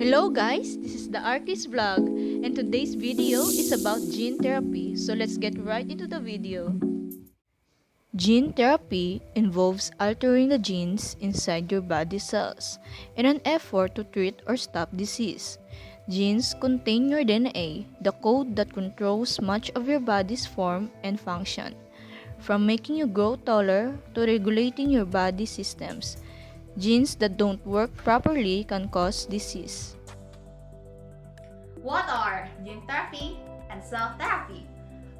Hello guys, this is the Artist Vlog and today's video is about gene therapy. So let's get right into the video. Gene therapy involves altering the genes inside your body cells in an effort to treat or stop disease. Genes contain your DNA, the code that controls much of your body's form and function, from making you grow taller to regulating your body systems. Genes that don't work properly can cause disease. What are gene therapy and cell therapy?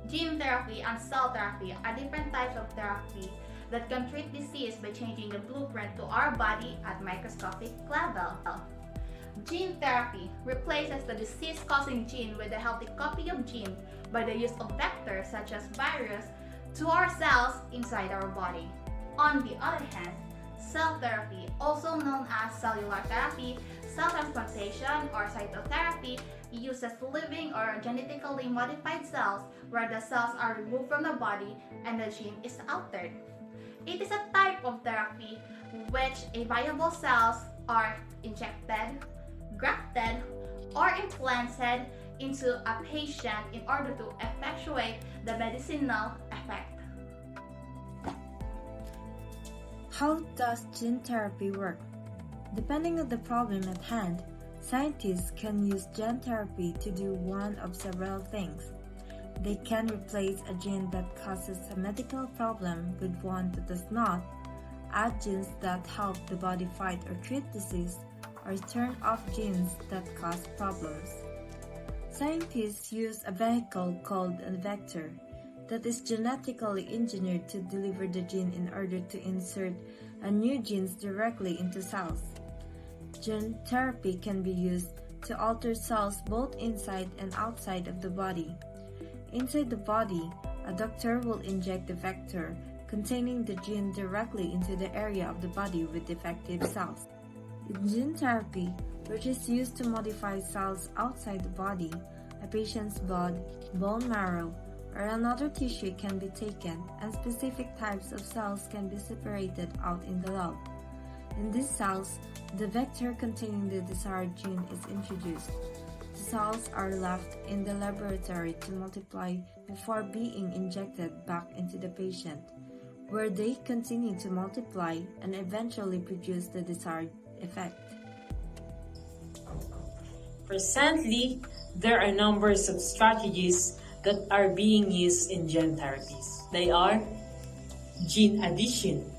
Gene therapy and cell therapy are different types of therapy that can treat disease by changing the blueprint to our body at microscopic level. Gene therapy replaces the disease-causing gene with a healthy copy of gene by the use of vectors such as virus to our cells inside our body. On the other hand, cell therapy, also known as cellular therapy, cell transplantation, or cytotherapy, uses living or genetically modified cells where the cells are removed from the body and the gene is altered. It is a type of therapy which a viable cells are injected, grafted, or implanted into a patient in order to effectuate the medicinal effect. How does gene therapy work? Depending on the problem at hand, scientists can use gene therapy to do one of several things. They can replace a gene that causes a medical problem with one that does not, add genes that help the body fight or treat disease, or turn off genes that cause problems. Scientists use a vehicle called a vector that is genetically engineered to deliver the gene in order to insert a new genes directly into cells. Gene therapy can be used to alter cells both inside and outside of the body. Inside the body, a doctor will inject the vector containing the gene directly into the area of the body with defective cells. In gene therapy, which is used to modify cells outside the body, a patient's blood, bone marrow, or another tissue can be taken, and specific types of cells can be separated out in the lab. In these cells, the vector containing the desired gene is introduced. The cells are left in the laboratory to multiply before being injected back into the patient, where they continue to multiply and eventually produce the desired effect. Presently, there are numbers of strategies that are being used in gene therapies. They are gene addition,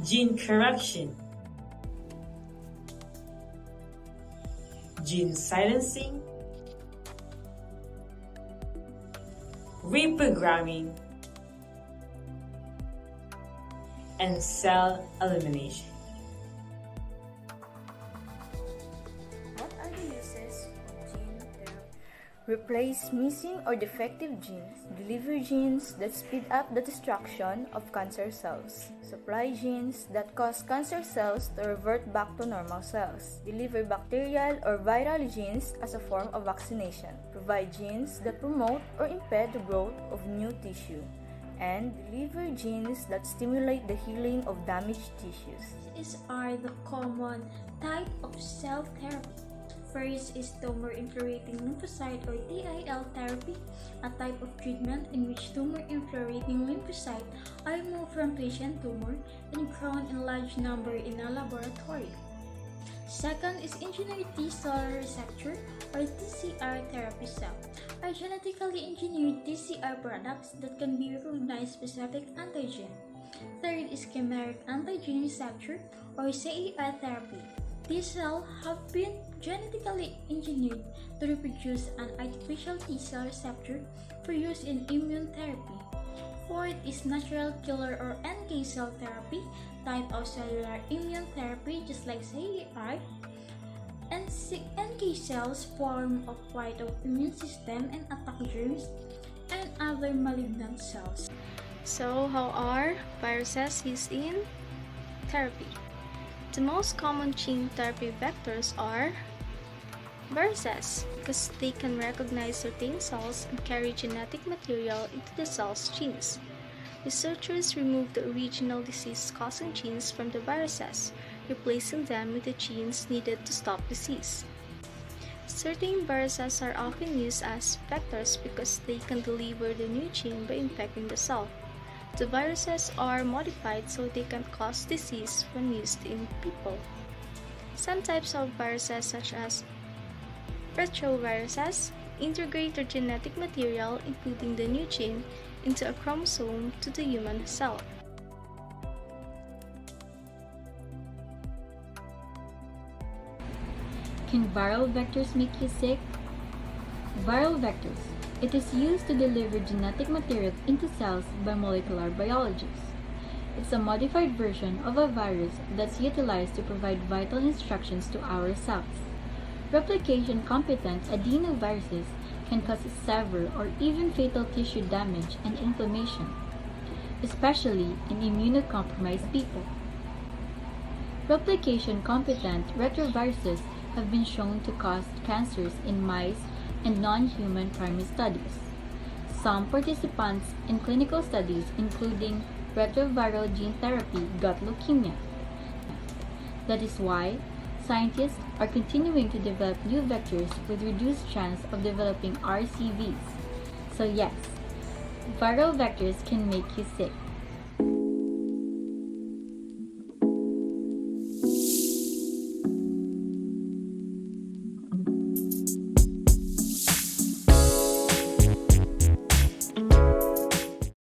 gene correction, gene silencing, reprogramming, and cell elimination. What are the uses of gene therapy? Replace missing or defective genes, deliver genes that speed up the destruction of cancer cells, supply genes that cause cancer cells to revert back to normal cells, deliver bacterial or viral genes as a form of vaccination, provide genes that promote or impede the growth of new tissue, and deliver genes that stimulate the healing of damaged tissues. These are the common type of cell therapy. First is tumor-infiltrating lymphocyte or TIL therapy, a type of treatment in which tumor-infiltrating lymphocytes are removed from patient tumor and grown in large number in a laboratory. Second is engineered T-cell receptor or TCR therapy cell, are genetically engineered TCR products that can be recognized specific antigen. Third is chimeric antigen receptor or CAR therapy. These cells have been genetically engineered to reproduce an artificial T-cell receptor for use in immune therapy. Fourth is natural killer or NK cell therapy, type of cellular immune therapy just like CAR. NK cells form a part of immune system and attack germs and other malignant cells. So, how are viruses used in therapy? The most common gene therapy vectors are viruses, because they can recognize certain cells and carry genetic material into the cell's genes. researchers remove the original disease-causing genes from the viruses, replacing them with the genes needed to stop disease. Certain viruses are often used as vectors because they can deliver the new gene by infecting the cell. The viruses are modified so they can cause disease when used in people. Some types of viruses, such as retroviruses, integrate their genetic material, including the new gene, into a chromosome to the human cell. Can viral vectors make you sick? Viral vectors. It is used to deliver genetic material into cells by molecular biologists. It's a modified version of a virus that's utilized to provide vital instructions to our cells. Replication-competent adenoviruses can cause severe or even fatal tissue damage and inflammation, especially in immunocompromised people. Replication-competent retroviruses have been shown to cause cancers in mice and non-human primate studies. Some participants in clinical studies, including retroviral gene therapy, got leukemia. That is why scientists are continuing to develop new vectors with reduced chance of developing RCVs. So yes, viral vectors can make you sick.